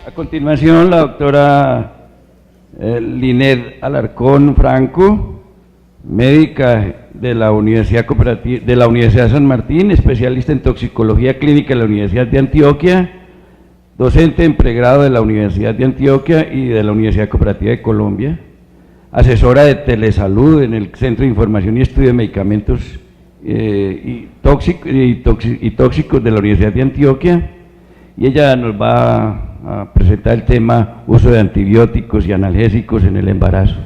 A continuación, la doctora Linet Alarcón Franco, médica de la Universidad San Martín, especialista en toxicología clínica de la Universidad de Antioquia, docente en pregrado de la Universidad de Antioquia y de la Universidad Cooperativa de Colombia, asesora de telesalud en el Centro de Información y Estudio de Medicamentos y tóxicos de la Universidad de Antioquia, y ella nos va a presentar el tema uso de antibióticos y analgésicos en el embarazo.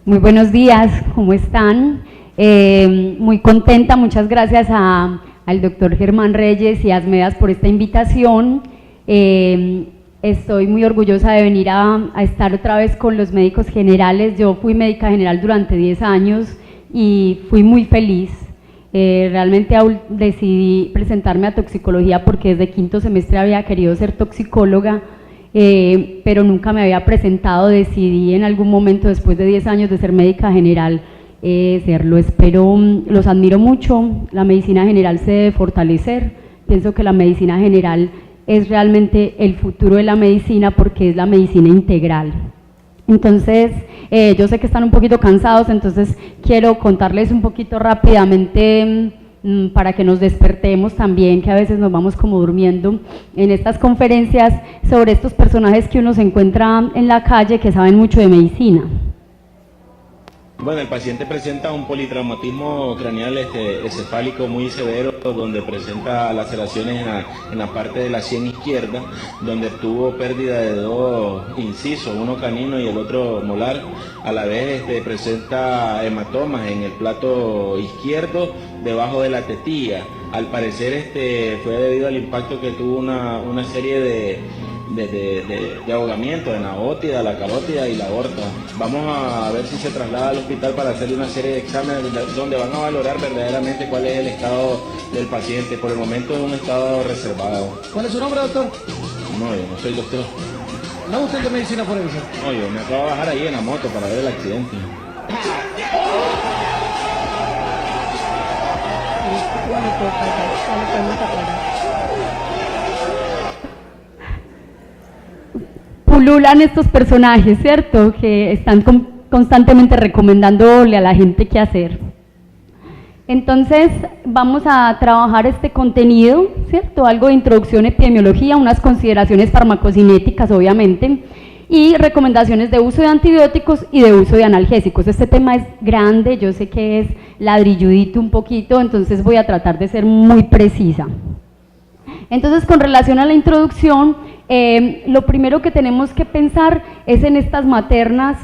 Muy buenos días, ¿cómo están? Muy contenta, muchas gracias al doctor Germán Reyes y a Asmedas por esta invitación. Estoy muy orgullosa de venir a estar otra vez con los médicos generales. Yo fui médica general durante 10 años y fui muy feliz. Realmente decidí presentarme a toxicología porque desde quinto semestre había querido ser toxicóloga, pero nunca me había presentado. Decidí en algún momento, después de 10 años de ser médica general, serlo. Los admiro mucho. La medicina general se debe fortalecer. Pienso que la medicina general es realmente el futuro de la medicina porque es la medicina integral. Entonces, yo sé que están un poquito cansados, entonces quiero contarles un poquito rápidamente para que nos despertemos también, que a veces nos vamos como durmiendo en estas conferencias, sobre estos personajes que uno se encuentra en la calle que saben mucho de medicina. Bueno, el paciente presenta un politraumatismo craneal encefálico muy severo, donde presenta laceraciones en la parte de la sien izquierda, donde tuvo pérdida de dos incisos, uno canino y el otro molar. A la vez presenta hematomas en el plato izquierdo, debajo de la tetilla. Al parecer fue debido al impacto que tuvo una serie de ahogamiento en la ótida, la carótida y la aorta. Vamos a ver si se traslada al hospital para hacerle una serie de exámenes donde van a valorar verdaderamente cuál es el estado del paciente. Por el momento es un estado reservado. ¿Cuál es su nombre, doctor? No, yo no soy doctor. ¿No usted de medicina forense? No, yo me acabo de bajar ahí en la moto para ver el accidente. Pululan estos personajes, ¿cierto? Que están constantemente recomendándole a la gente qué hacer. Entonces, vamos a trabajar este contenido, ¿cierto? Algo de introducción a epidemiología, unas consideraciones farmacocinéticas, obviamente, y recomendaciones de uso de antibióticos y de uso de analgésicos. Este tema es grande, yo sé que es ladrilludito un poquito, entonces voy a tratar de ser muy precisa. Entonces, con relación a la introducción, lo primero que tenemos que pensar es en estas maternas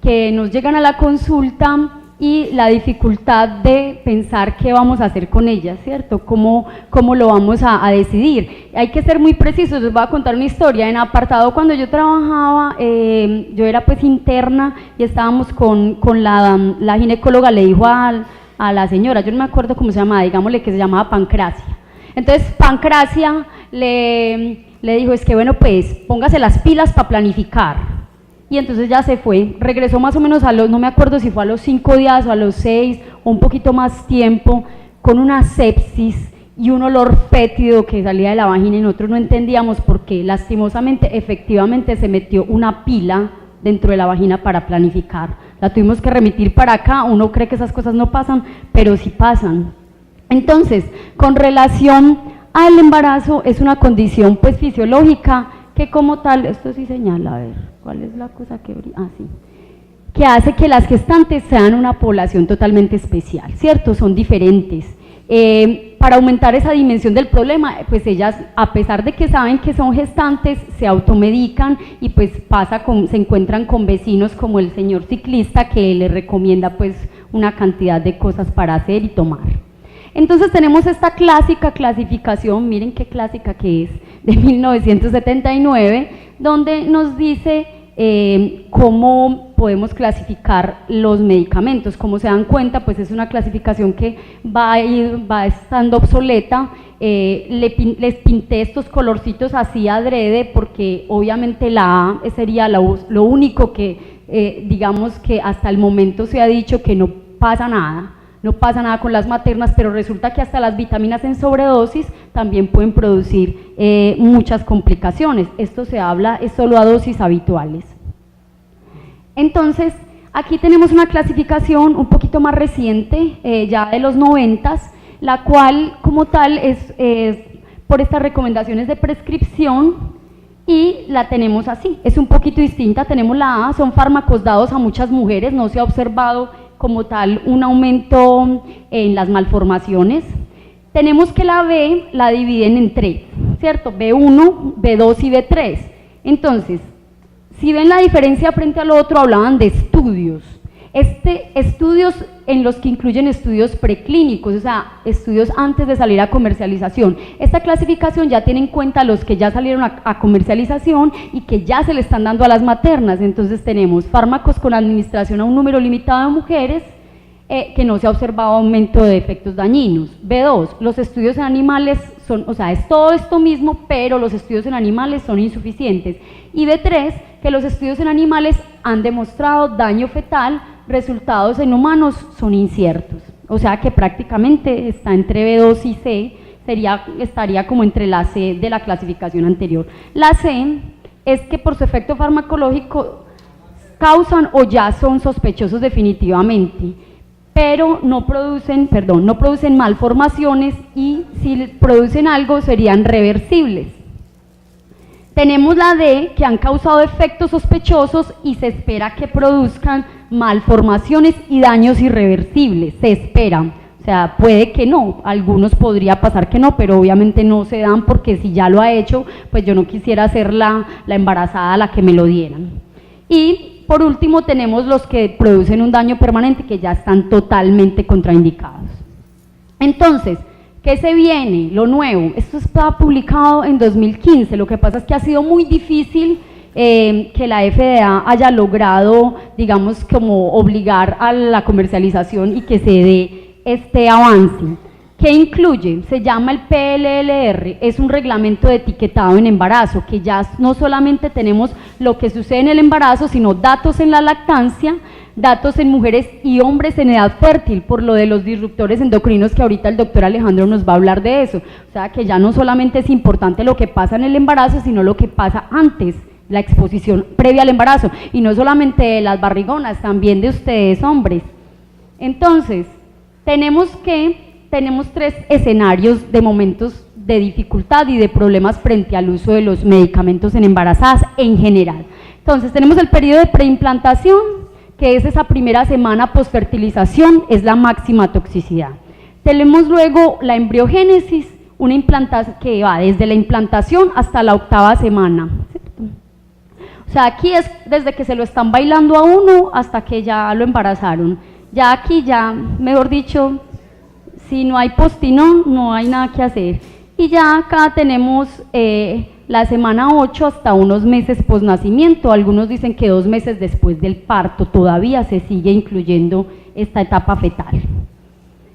que nos llegan a la consulta y la dificultad de pensar qué vamos a hacer con ellas, ¿cierto? ¿Cómo lo vamos a decidir? Hay que ser muy precisos. Les voy a contar una historia. En apartado, cuando yo trabajaba, yo era pues interna y estábamos con la ginecóloga, le dijo a la señora, yo no me acuerdo cómo se llamaba, digámosle que se llamaba Pancracia. Entonces Pancracia le dijo, es que bueno, pues póngase las pilas para planificar. Y entonces ya se fue, regresó más o menos no me acuerdo si fue a los 5 días o a los 6 o un poquito más tiempo, con una sepsis y un olor fétido que salía de la vagina y nosotros no entendíamos por qué. Lastimosamente, efectivamente se metió una pila dentro de la vagina para planificar. La tuvimos que remitir para acá. Uno cree que esas cosas no pasan, pero sí pasan. Entonces, con relación al embarazo, es una condición pues fisiológica que como tal, esto sí señala, a ver, ¿cuál es la cosa que brilla? Ah, sí, que hace que las gestantes sean una población totalmente especial, ¿cierto? Son diferentes. Para aumentar esa dimensión del problema, pues ellas, a pesar de que saben que son gestantes, se automedican y pues se encuentran con vecinos como el señor ciclista que les recomienda pues una cantidad de cosas para hacer y tomar. Entonces tenemos esta clásica clasificación, miren qué clásica que es, de 1979, donde nos dice cómo podemos clasificar los medicamentos. Como se dan cuenta, pues es una clasificación que va estando obsoleta. Les pinté estos colorcitos así adrede porque obviamente la A sería lo único que digamos que hasta el momento se ha dicho que no pasa nada. no pasa nada con las maternas, pero resulta que hasta las vitaminas en sobredosis también pueden producir muchas complicaciones. Esto se habla es solo a dosis habituales. Entonces, aquí tenemos una clasificación un poquito más reciente, ya de los 90s, la cual como tal es por estas recomendaciones de prescripción, y la tenemos así, es un poquito distinta. Tenemos la A, son fármacos dados a muchas mujeres, no se ha observado como tal un aumento en las malformaciones. Tenemos que la B la dividen en tres, ¿cierto? B1, B2 y B3. Entonces, si ven la diferencia frente al otro, hablaban de estudios. Estudios en los que incluyen estudios preclínicos, o sea, estudios antes de salir a comercialización. Esta clasificación ya tiene en cuenta los que ya salieron a comercialización y que ya se le están dando a las maternas. Entonces tenemos fármacos con administración a un número limitado de mujeres, que no se ha observado aumento de efectos dañinos. B2, los estudios en animales son, o sea, es todo esto mismo, pero los estudios en animales son insuficientes. Y B3, que los estudios en animales han demostrado daño fetal, resultados en humanos son inciertos. O sea que prácticamente está entre B2 y C, estaría como entre la C de la clasificación anterior. La C es que por su efecto farmacológico causan o ya son sospechosos definitivamente, pero no producen malformaciones, y si producen algo serían reversibles. Tenemos la D, que han causado efectos sospechosos y se espera que produzcan malformaciones y daños irreversibles, se espera. O sea, puede que no, algunos podría pasar que no, pero obviamente no se dan, porque si ya lo ha hecho, pues yo no quisiera ser la embarazada a la que me lo dieran. Y por último tenemos los que producen un daño permanente, que ya están totalmente contraindicados. Entonces, ¿qué se viene? Lo nuevo. Esto estaba publicado en 2015, lo que pasa es que ha sido muy difícil que la FDA haya logrado, digamos, como obligar a la comercialización y que se dé este avance. ¿Qué incluye? Se llama el PLLR, es un reglamento de etiquetado en embarazo, que ya no solamente tenemos lo que sucede en el embarazo, sino datos en la lactancia, datos en mujeres y hombres en edad fértil, por lo de los disruptores endocrinos, que ahorita el doctor Alejandro nos va a hablar de eso. O sea, que ya no solamente es importante lo que pasa en el embarazo, sino lo que pasa antes, la exposición previa al embarazo, y no solamente de las barrigonas, también de ustedes hombres. Entonces, tenemos tres escenarios de momentos de dificultad y de problemas frente al uso de los medicamentos en embarazadas en general. Entonces, tenemos el periodo de preimplantación, que es esa primera semana posfertilización, es la máxima toxicidad. Tenemos luego la embriogénesis, una implantación que va desde la implantación hasta la 8ª semana, ¿cierto? O sea, aquí es desde que se lo están bailando a uno hasta que ya lo embarazaron. Ya aquí, ya, mejor dicho, si no hay postinón, no hay nada que hacer. Y ya acá tenemos la semana 8 hasta unos meses posnacimiento. Algunos dicen que 2 meses después del parto todavía se sigue incluyendo esta etapa fetal.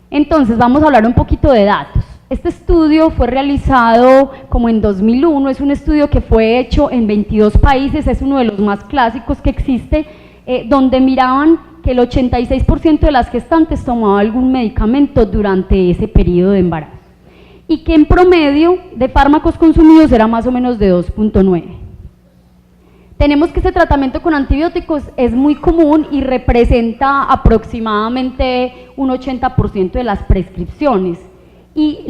Entonces, vamos a hablar un poquito de datos. Este estudio fue realizado como en 2001, es un estudio que fue hecho en 22 países, es uno de los más clásicos que existe, donde miraban que el 86% de las gestantes tomaba algún medicamento durante ese periodo de embarazo, y que en promedio de fármacos consumidos era más o menos de 2.9. Tenemos que este tratamiento con antibióticos es muy común y representa aproximadamente un 80% de las prescripciones, y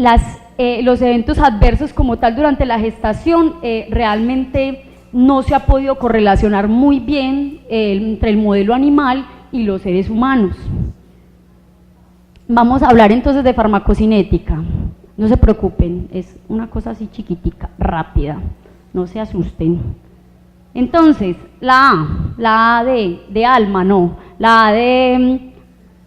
los eventos adversos como tal durante la gestación realmente no se ha podido correlacionar muy bien entre el modelo animal y los seres humanos. Vamos a hablar entonces de farmacocinética. No se preocupen, es una cosa así chiquitica, rápida, no se asusten. Entonces, la A de alma, no, la A de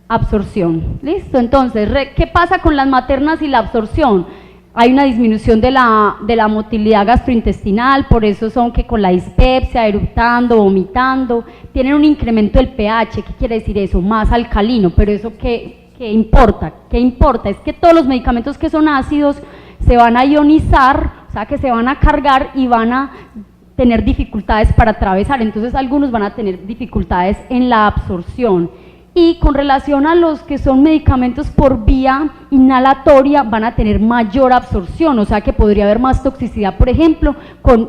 absorción. ¿Listo? Entonces, ¿qué pasa con las maternas y la absorción? Hay una disminución de la motilidad gastrointestinal, por eso son que con la dispepsia, eructando, vomitando, tienen un incremento del pH. ¿Qué quiere decir eso? Más alcalino, pero eso ¿qué importa? ¿Qué importa? Es que todos los medicamentos que son ácidos se van a ionizar, o sea que se van a cargar y van a tener dificultades para atravesar, entonces algunos van a tener dificultades en la absorción. Y con relación a los que son medicamentos por vía inhalatoria, van a tener mayor absorción, o sea que podría haber más toxicidad, por ejemplo,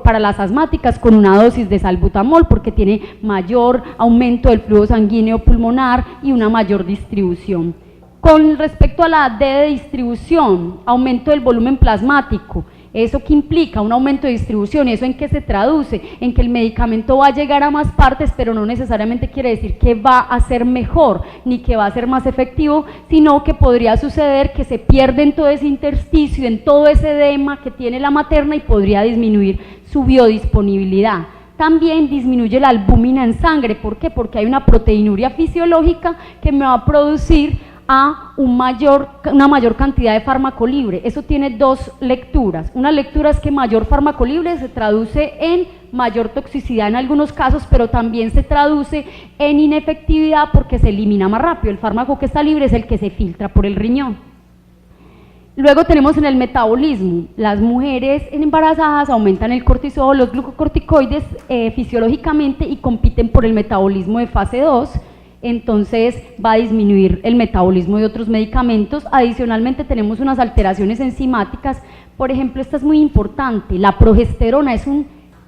para las asmáticas con una dosis de salbutamol, porque tiene mayor aumento del flujo sanguíneo pulmonar y una mayor distribución. Con respecto a la D de distribución, aumento del volumen plasmático. ¿Eso qué implica? Un aumento de distribución. ¿Y eso en qué se traduce? En que el medicamento va a llegar a más partes, pero no necesariamente quiere decir que va a ser mejor, ni que va a ser más efectivo, sino que podría suceder que se pierde en todo ese intersticio, en todo ese edema que tiene la materna y podría disminuir su biodisponibilidad. También disminuye la albúmina en sangre. ¿Por qué? Porque hay una proteinuria fisiológica que me va a producir a una mayor cantidad de fármaco libre. Eso tiene dos lecturas. Una lectura es que mayor fármaco libre se traduce en mayor toxicidad en algunos casos, pero también se traduce en inefectividad porque se elimina más rápido. El fármaco que está libre es el que se filtra por el riñón. Luego tenemos en el metabolismo, las mujeres embarazadas aumentan el cortisol, los glucocorticoides fisiológicamente y compiten por el metabolismo de fase 2, entonces va a disminuir el metabolismo de otros medicamentos. Adicionalmente tenemos unas alteraciones enzimáticas, por ejemplo, esta es muy importante, la progesterona es un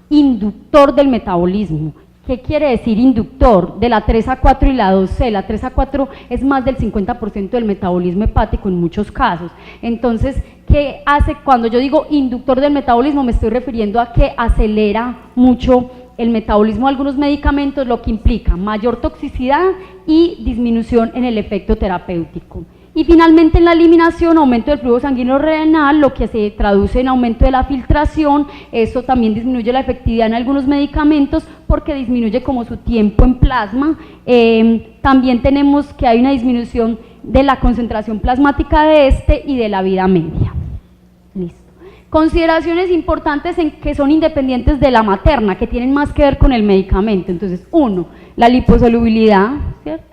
inductor del metabolismo. ¿Qué quiere decir inductor? De la 3A4 y la 2C, la 3A4 es más del 50% del metabolismo hepático en muchos casos. Entonces, ¿qué hace? Cuando yo digo inductor del metabolismo me estoy refiriendo a que acelera mucho el metabolismo de algunos medicamentos, lo que implica mayor toxicidad y disminución en el efecto terapéutico. Y finalmente en la eliminación, aumento del flujo sanguíneo renal, lo que se traduce en aumento de la filtración. Eso también disminuye la efectividad en algunos medicamentos porque disminuye como su tiempo en plasma. También tenemos que hay una disminución de la concentración plasmática de este y de la vida media. Listo. Consideraciones importantes en que son independientes de la materna, que tienen más que ver con el medicamento. Entonces, uno, la liposolubilidad, ¿cierto?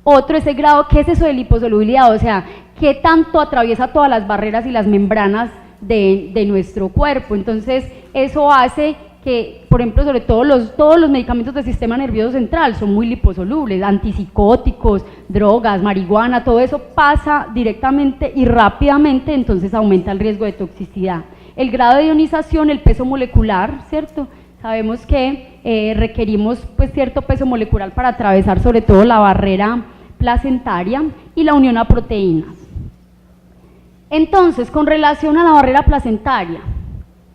Otro es el grado, ¿qué es eso de liposolubilidad? O sea, ¿qué tanto atraviesa todas las barreras y las membranas de nuestro cuerpo? Entonces, eso hace que, por ejemplo, sobre todo todos los medicamentos del sistema nervioso central son muy liposolubles, antipsicóticos, drogas, marihuana, todo eso pasa directamente y rápidamente, entonces aumenta el riesgo de toxicidad. El grado de ionización, el peso molecular, ¿cierto? Sabemos que requerimos pues cierto peso molecular para atravesar sobre todo la barrera placentaria y la unión a proteínas. Entonces, con relación a la barrera placentaria,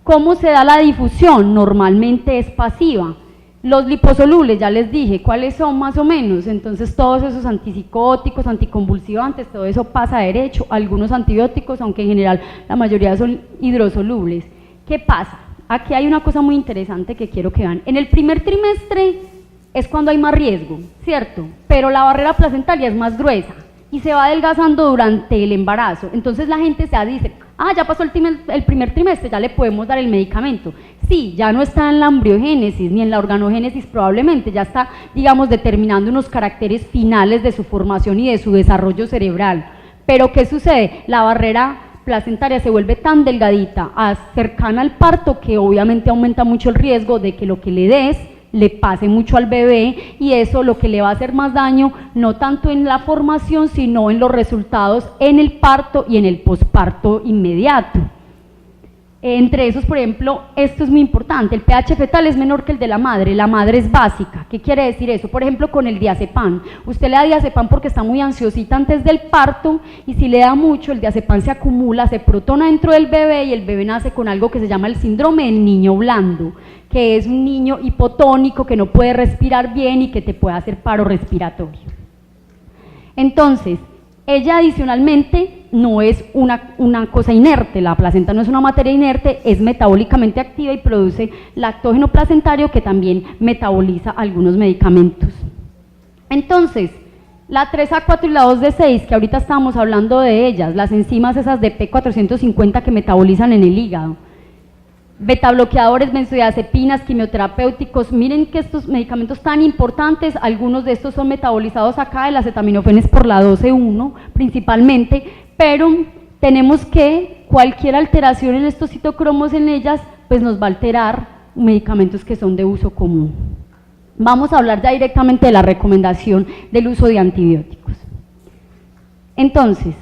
¿cómo se da la difusión? Normalmente es pasiva. Los liposolubles, ya les dije, ¿cuáles son más o menos? Entonces todos esos antipsicóticos, anticonvulsivantes, todo eso pasa derecho, algunos antibióticos, aunque en general la mayoría son hidrosolubles. ¿Qué pasa? Aquí hay una cosa muy interesante que quiero que vean. En el primer trimestre es cuando hay más riesgo, ¿cierto? Pero la barrera placentaria es más gruesa y se va adelgazando durante el embarazo. Entonces la gente se dice, ya pasó el primer trimestre, ya le podemos dar el medicamento. Sí, ya no está en la embriogénesis ni en la organogénesis probablemente, ya está, digamos, determinando unos caracteres finales de su formación y de su desarrollo cerebral. Pero ¿qué sucede? La barrera placentaria se vuelve tan delgadita, cercana al parto, que obviamente aumenta mucho el riesgo de que lo que le des le pase mucho al bebé, y eso lo que le va a hacer más daño no tanto en la formación sino en los resultados en el parto y en el posparto inmediato. Entre esos, por ejemplo, esto es muy importante, el pH fetal es menor que el de la madre es básica. ¿Qué quiere decir eso? Por ejemplo, con el diazepam, usted le da diazepam porque está muy ansiosita antes del parto, y si le da mucho, el diazepam se acumula, se protona dentro del bebé y el bebé nace con algo que se llama el síndrome del niño blando, que es un niño hipotónico que no puede respirar bien y que te puede hacer paro respiratorio. Entonces, ella adicionalmente no es una cosa inerte, la placenta no es una materia inerte, es metabólicamente activa y produce lactógeno placentario que también metaboliza algunos medicamentos. Entonces, la 3A4 y la 2D6, que ahorita estábamos hablando de ellas, las enzimas esas de P450 que metabolizan en el hígado, betabloqueadores, benzodiazepinas, quimioterapéuticos, miren que estos medicamentos tan importantes, algunos de estos son metabolizados acá, el acetaminofén es por la 12-1 principalmente, pero tenemos que cualquier alteración en estos citocromos en ellas, pues nos va a alterar medicamentos que son de uso común. Vamos a hablar ya directamente de la recomendación del uso de antibióticos. Entonces,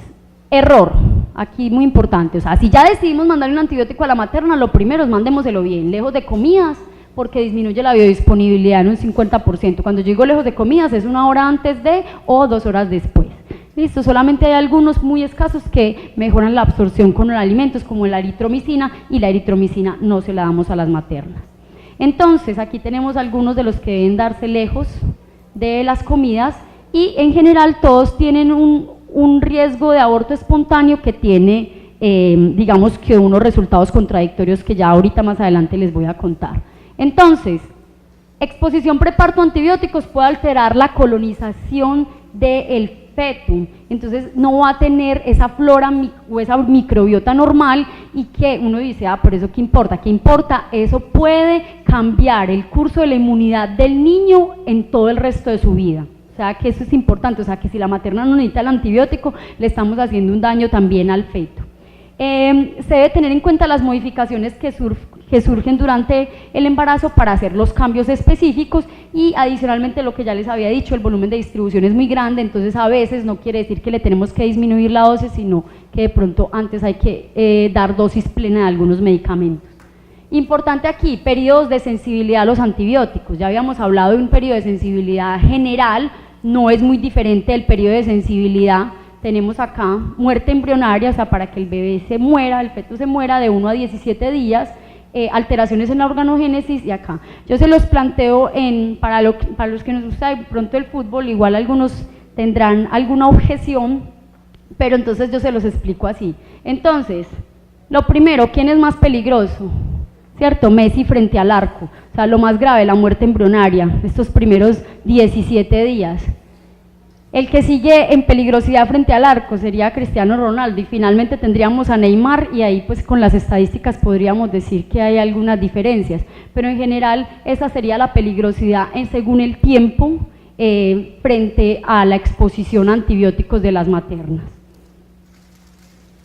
error, aquí muy importante, o sea, si ya decidimos mandar un antibiótico a la materna, lo primero es mandémoselo bien, lejos de comidas, porque disminuye la biodisponibilidad en un 50%. Cuando yo digo lejos de comidas es 1 hora antes de o 2 horas después. Listo, solamente hay algunos muy escasos que mejoran la absorción con los alimentos, como la eritromicina, y la eritromicina no se la damos a las maternas. Entonces, aquí tenemos algunos de los que deben darse lejos de las comidas, y en general todos tienen un riesgo de aborto espontáneo que tiene, digamos que unos resultados contradictorios que ya ahorita más adelante les voy a contar. Entonces, exposición preparto a antibióticos puede alterar la colonización del feto, entonces no va a tener esa flora o esa microbiota normal, y que uno dice, pero eso ¿qué importa? ¿Qué importa? Eso puede cambiar el curso de la inmunidad del niño en todo el resto de su vida. O sea que eso es importante, o sea que si la materna no necesita el antibiótico, le estamos haciendo un daño también al feto. Se debe tener en cuenta las modificaciones que surgen durante el embarazo para hacer los cambios específicos, y adicionalmente lo que ya les había dicho, el volumen de distribución es muy grande, entonces a veces no quiere decir que le tenemos que disminuir la dosis, sino que de pronto antes hay que dar dosis plena de algunos medicamentos. Importante aquí, periodos de sensibilidad a los antibióticos. Ya habíamos hablado de un periodo de sensibilidad general, no es muy diferente del periodo de sensibilidad. Tenemos acá muerte embrionaria, o sea, para que el bebé se muera, el feto se muera, de 1 a 17 días, alteraciones en la organogénesis, y acá. Yo se los planteo para los que nos gusta de pronto el fútbol, igual algunos tendrán alguna objeción, pero entonces yo se los explico así. Entonces, lo primero, ¿quién es más peligroso? ¿Cierto? Messi frente al arco, o sea, lo más grave, la muerte embrionaria, estos primeros 17 días. El que sigue en peligrosidad frente al arco sería Cristiano Ronaldo, y finalmente tendríamos a Neymar, y ahí pues con las estadísticas podríamos decir que hay algunas diferencias, pero en general esa sería la peligrosidad según el tiempo frente a la exposición a antibióticos de las maternas.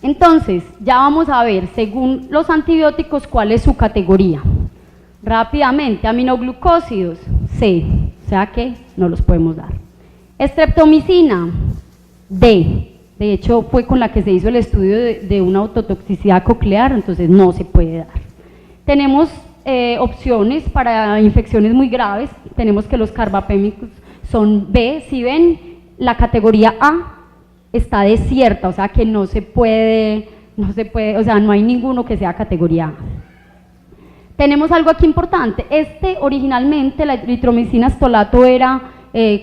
Entonces, ya vamos a ver, según los antibióticos, cuál es su categoría. Rápidamente, aminoglucósidos, C, o sea que no los podemos dar. Streptomicina, D, de hecho fue con la que se hizo el estudio de una autotoxicidad coclear, entonces no se puede dar. Tenemos opciones para infecciones muy graves, tenemos que los carbapémicos son B, si ven, la categoría A está desierta, o sea que no se puede, o sea, no hay ninguno que sea categoría A. Tenemos algo aquí importante, originalmente la eritromicina stolato era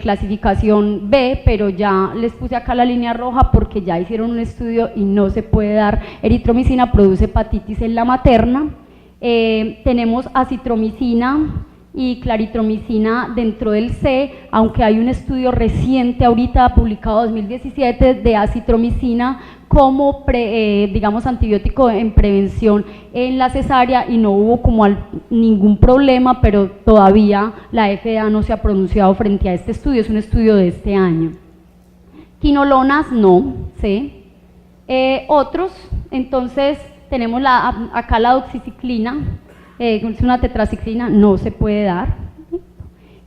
clasificación B, pero ya les puse acá la línea roja porque ya hicieron un estudio y no se puede dar eritromicina, produce hepatitis en la materna. Tenemos acitromicina y claritromicina dentro del C, aunque hay un estudio reciente ahorita publicado 2017 de acitromicina como digamos antibiótico en prevención en la cesárea, y no hubo como ningún problema, pero todavía la FDA no se ha pronunciado frente a este estudio, es un estudio de este año. Quinolonas no, ¿sí? Otros, entonces tenemos acá la doxiciclina, es una tetraciclina, no se puede dar.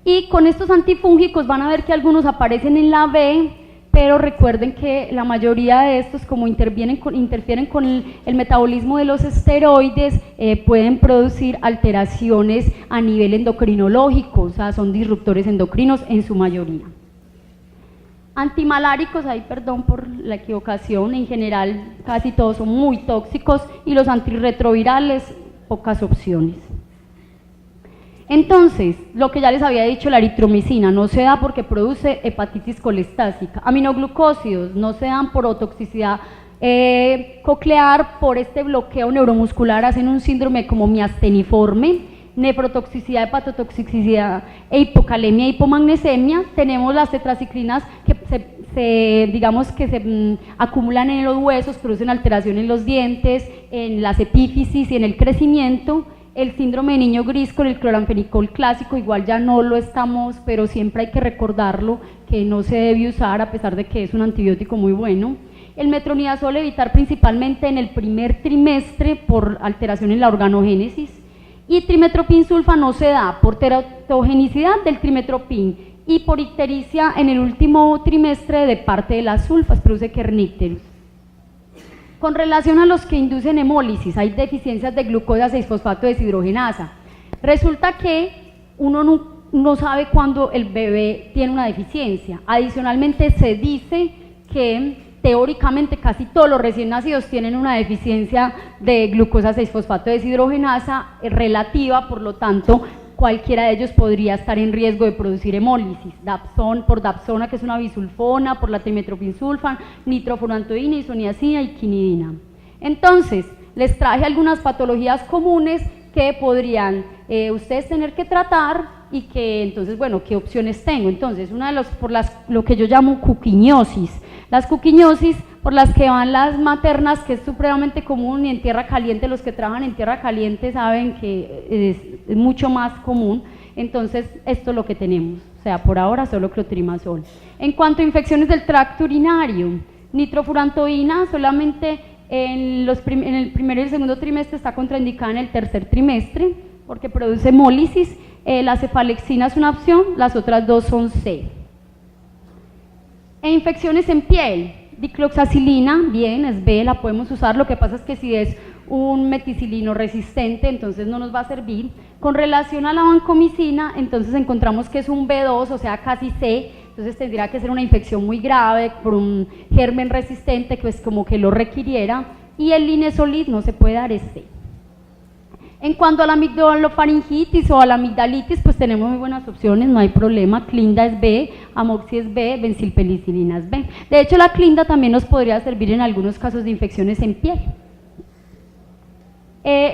Y con estos antifúngicos van a ver que algunos aparecen en la B, pero recuerden que la mayoría de estos, como interfieren con el metabolismo de los esteroides, pueden producir alteraciones a nivel endocrinológico, o sea, son disruptores endocrinos en su mayoría. Antimaláricos, perdón por la equivocación, en general casi todos son muy tóxicos, y los antirretrovirales, pocas opciones. Entonces, lo que ya les había dicho, la eritromicina no se da porque produce hepatitis colestásica. Aminoglucósidos no se dan por toxicidad coclear, por este bloqueo neuromuscular, hacen un síndrome como miasteniforme, nefrotoxicidad, hepatotoxicidad, hipocalemia, hipomagnesemia. Tenemos las tetraciclinas que se acumulan en los huesos, producen alteración en los dientes, en las epífisis y en el crecimiento. El síndrome de niño gris con el cloranfenicol clásico, igual ya no lo estamos, pero siempre hay que recordarlo, que no se debe usar a pesar de que es un antibiótico muy bueno. El metronidazol evitar principalmente en el primer trimestre por alteración en la organogénesis. Y trimetropin sulfa no se da por teratogenicidad del trimetropin y por ictericia en el último trimestre de parte de las sulfas, produce kernicterus. Con relación a los que inducen hemólisis, hay deficiencias de glucosa 6-fosfato deshidrogenasa. Resulta que uno no sabe cuándo el bebé tiene una deficiencia. Adicionalmente se dice que teóricamente casi todos los recién nacidos tienen una deficiencia de glucosa 6-fosfato deshidrogenasa relativa, por lo tanto cualquiera de ellos podría estar en riesgo de producir hemólisis, por dapsona, que es una bisulfona, por la trimetropinsulfan, nitrofurantoína, isoniazida y quinidina. Entonces, les traje algunas patologías comunes que podrían ustedes tener que tratar y que entonces, bueno, ¿qué opciones tengo? Entonces, una de lo que yo llamo cuquignosis. Las cuquignosis por las que van las maternas, que es supremamente común, y en tierra caliente, los que trabajan en tierra caliente saben que es mucho más común. Entonces, esto es lo que tenemos, o sea, por ahora solo clotrimazol. En cuanto a infecciones del tracto urinario, nitrofurantoína solamente en el primer y el segundo trimestre, está contraindicada en el tercer trimestre porque produce hemólisis. La cefalexina es una opción, las otras dos son C. E infecciones en piel, dicloxacilina, bien, es B, la podemos usar, lo que pasa es que si es un meticilino resistente, entonces no nos va a servir. Con relación a la vancomicina, entonces encontramos que es un B2, o sea, casi C, entonces tendría que ser una infección muy grave por un germen resistente que es como que lo requiriera, y el linezolid no se puede dar, es C. En cuanto a la amigdalofaringitis o a la amigdalitis, pues tenemos muy buenas opciones, no hay problema. Clinda es B, amoxi es B, bencilpenicilina es B. De hecho, la clinda también nos podría servir en algunos casos de infecciones en piel.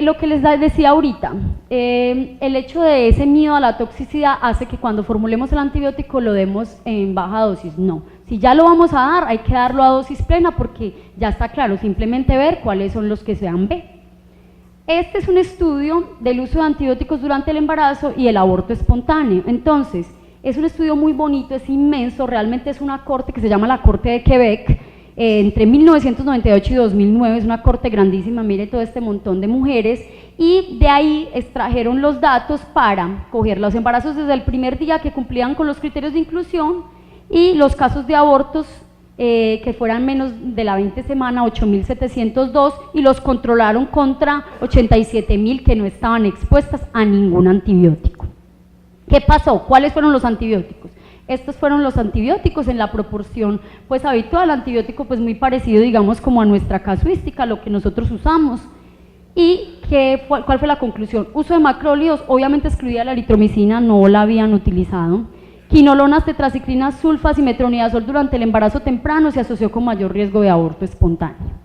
Lo que les decía ahorita, el hecho de ese miedo a la toxicidad hace que cuando formulemos el antibiótico lo demos en baja dosis. No, si ya lo vamos a dar, hay que darlo a dosis plena porque ya está claro, simplemente ver cuáles son los que sean B. Este es un estudio del uso de antibióticos durante el embarazo y el aborto espontáneo. Entonces, es un estudio muy bonito, es inmenso, realmente es una corte que se llama la Corte de Quebec, entre 1998 y 2009, es una corte grandísima, mire todo este montón de mujeres, y de ahí extrajeron los datos para coger los embarazos desde el primer día que cumplían con los criterios de inclusión y los casos de abortos que fueran menos de la 20 semana, 8.702, y los controlaron contra 87.000 que no estaban expuestas a ningún antibiótico. ¿Qué pasó? ¿Cuáles fueron los antibióticos? Estos fueron los antibióticos en la proporción pues habitual, antibiótico pues muy parecido digamos como a nuestra casuística, lo que nosotros usamos. ¿Y cuál fue la conclusión? Uso de macrólidos, obviamente excluía la eritromicina, no la habían utilizado. Quinolonas, tetraciclinas, sulfas y metronidazol durante el embarazo temprano se asoció con mayor riesgo de aborto espontáneo.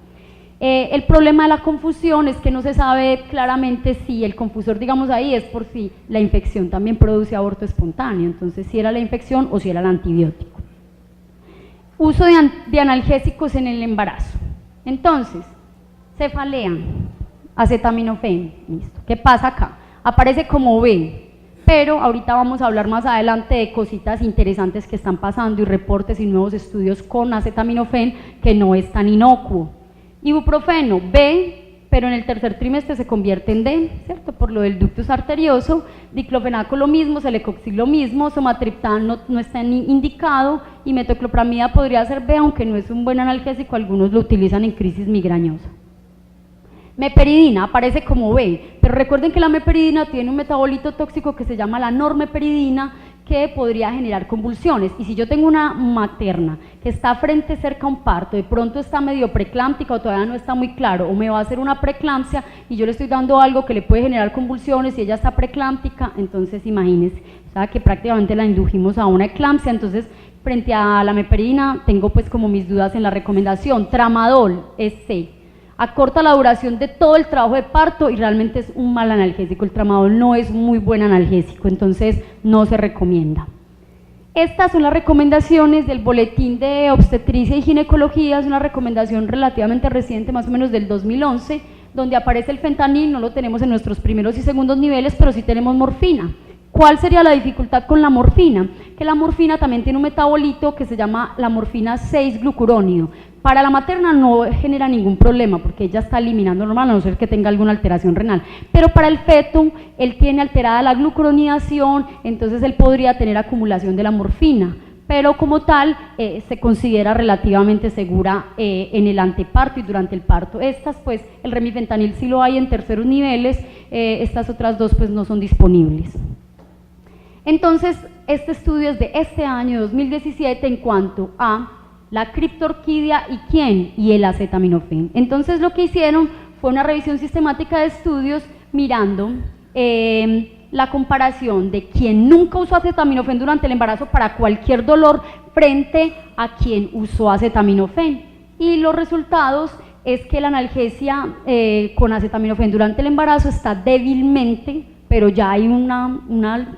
El problema de la confusión es que no se sabe claramente si el confusor, digamos ahí, es por si la infección también produce aborto espontáneo, entonces si era la infección o si era el antibiótico. Uso de analgésicos en el embarazo. Entonces, cefalea, acetaminofén, listo. ¿Qué pasa acá? Aparece como B. Pero ahorita vamos a hablar más adelante de cositas interesantes que están pasando y reportes y nuevos estudios con acetaminofén que no es tan inocuo. Ibuprofeno, B, pero en el tercer trimestre se convierte en D, ¿cierto? Por lo del ductus arterioso. Diclofenaco lo mismo, celecoxib lo mismo, somatriptán no está indicado y metoclopramida podría ser B, aunque no es un buen analgésico, algunos lo utilizan en crisis migrañosa. Meperidina aparece como B, pero recuerden que la meperidina tiene un metabolito tóxico que se llama la normeperidina que podría generar convulsiones, y si yo tengo una materna que está frente cerca a un parto, de pronto está medio preclámptica o todavía no está muy claro, o me va a hacer una preeclampsia y yo le estoy dando algo que le puede generar convulsiones y ella está preclámptica, entonces imagínense, o sea que prácticamente la indujimos a una eclampsia. Entonces frente a la meperidina tengo pues como mis dudas en la recomendación. Tramadol es C. Acorta la duración de todo el trabajo de parto y realmente es un mal analgésico. El tramadol no es muy buen analgésico, entonces no se recomienda. Estas son las recomendaciones del Boletín de Obstetricia y Ginecología, es una recomendación relativamente reciente, más o menos del 2011, donde aparece el fentanil, no lo tenemos en nuestros primeros y segundos niveles, pero sí tenemos morfina. ¿Cuál sería la dificultad con la morfina? Que la morfina también tiene un metabolito que se llama la morfina 6-glucurónido. Para la materna no genera ningún problema porque ella está eliminando normal, a no ser que tenga alguna alteración renal. Pero para el feto, él tiene alterada la glucuronidación, entonces él podría tener acumulación de la morfina. Pero como tal, se considera relativamente segura en el anteparto y durante el parto. Estas, pues, el remifentanil sí lo hay en terceros niveles, estas otras dos, pues, no son disponibles. Entonces, este estudio es de este año, 2017, en cuanto a la criptorquidia y quién, y el acetaminofén. Entonces, lo que hicieron fue una revisión sistemática de estudios mirando la comparación de quien nunca usó acetaminofén durante el embarazo para cualquier dolor frente a quien usó acetaminofén. Y los resultados es que la analgesia con acetaminofén durante el embarazo está débilmente, pero ya hay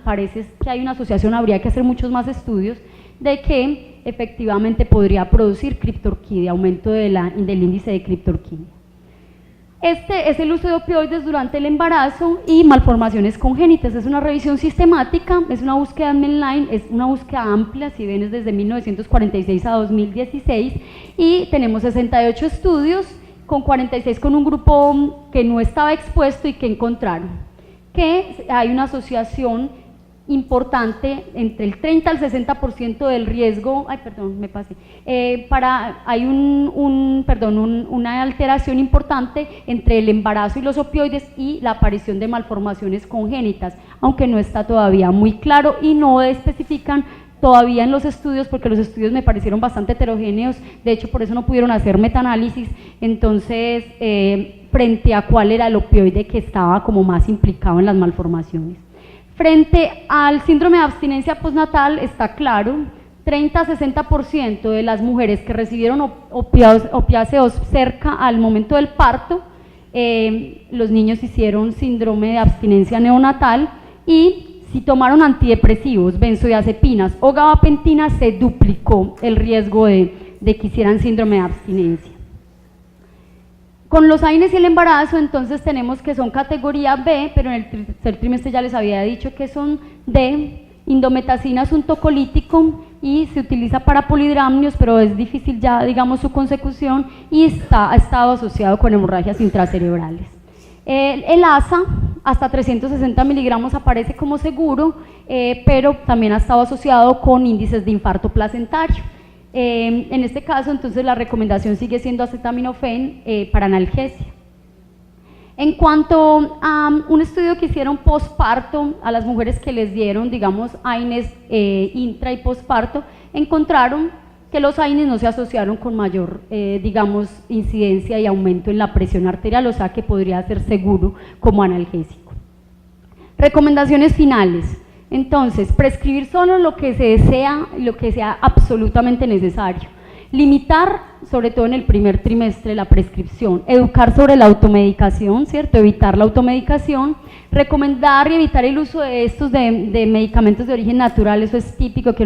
parece que hay una asociación, habría que hacer muchos más estudios, de que efectivamente podría producir criptorquidia, aumento del índice de criptorquidia. Este es el uso de opioides durante el embarazo y malformaciones congénitas. Es una revisión sistemática, es una búsqueda online, es una búsqueda amplia, si ven es desde 1946 a 2016, y tenemos 68 estudios, con 46 con un grupo que no estaba expuesto y que encontraron que hay una asociación importante entre el 30 al 60% del riesgo, hay una alteración importante entre el embarazo y los opioides y la aparición de malformaciones congénitas, aunque no está todavía muy claro y no especifican todavía en los estudios, porque los estudios me parecieron bastante heterogéneos, de hecho por eso no pudieron hacer metaanálisis, entonces frente a cuál era el opioide que estaba como más implicado en las malformaciones. Frente al síndrome de abstinencia postnatal está claro, 30 a 60% de las mujeres que recibieron opiáceos cerca al momento del parto, los niños hicieron síndrome de abstinencia neonatal, y si tomaron antidepresivos, benzodiazepinas o gabapentina, se duplicó el riesgo de que hicieran síndrome de abstinencia. Con los AINES y el embarazo, entonces tenemos que son categoría B, pero en el tercer trimestre ya les había dicho que son D. Indometacina es un tocolítico y se utiliza para polidramnios, pero es difícil ya, digamos, su consecución, y ha estado asociado con hemorragias intracerebrales. El ASA, hasta 360 miligramos aparece como seguro, pero también ha estado asociado con índices de infarto placentario. En este caso, entonces, la recomendación sigue siendo acetaminofén para analgesia. En cuanto a un estudio que hicieron posparto, a las mujeres que les dieron, digamos, AINES intra y posparto, encontraron que los AINES no se asociaron con mayor, digamos, incidencia y aumento en la presión arterial, o sea que podría ser seguro como analgésico. Recomendaciones finales. Entonces, prescribir solo lo que se desea, lo que sea absolutamente necesario. Limitar, sobre todo en el primer trimestre, la prescripción. Educar sobre la automedicación, ¿cierto? Evitar la automedicación. Recomendar y evitar el uso de estos de medicamentos de origen natural. Eso es típico, que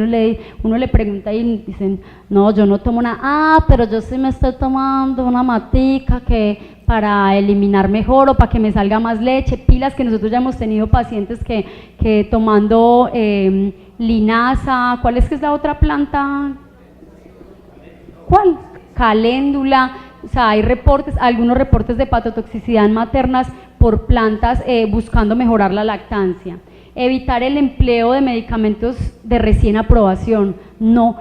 uno le pregunta y dicen, no, yo no tomo nada, pero yo sí me estoy tomando una matica que para eliminar mejor o para que me salga más leche, pilas, que nosotros ya hemos tenido pacientes que tomando linaza, ¿cuál es que es la otra planta? ¿Cuál? Caléndula, o sea, hay reportes, algunos reportes de hepatotoxicidad en maternas por plantas buscando mejorar la lactancia. Evitar el empleo de medicamentos de recién aprobación, no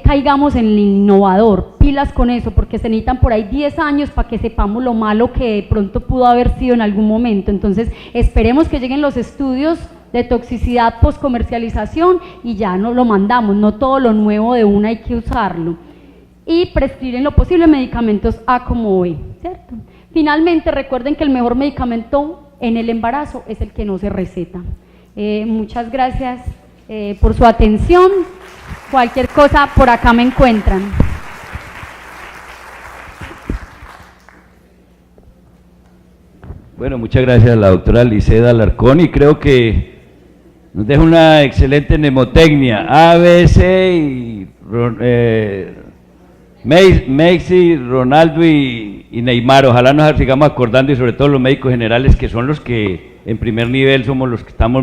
caigamos en el innovador, pilas con eso, porque se necesitan por ahí 10 años para que sepamos lo malo que de pronto pudo haber sido en algún momento. Entonces esperemos que lleguen los estudios de toxicidad post comercialización y ya no lo mandamos, no todo lo nuevo de una hay que usarlo. Y prescribir en lo posible medicamentos A como B, ¿cierto? Finalmente, recuerden que el mejor medicamento en el embarazo es el que no se receta. Muchas gracias por su atención. Cualquier cosa, por acá me encuentran. Bueno, muchas gracias a la doctora Liseda Alarcón, y creo que nos deja una excelente mnemotecnia, A, B, C y Messi, Ronaldo y Neymar. Ojalá nos sigamos acordando, y sobre todo los médicos generales, que son los que en primer nivel somos los que estamos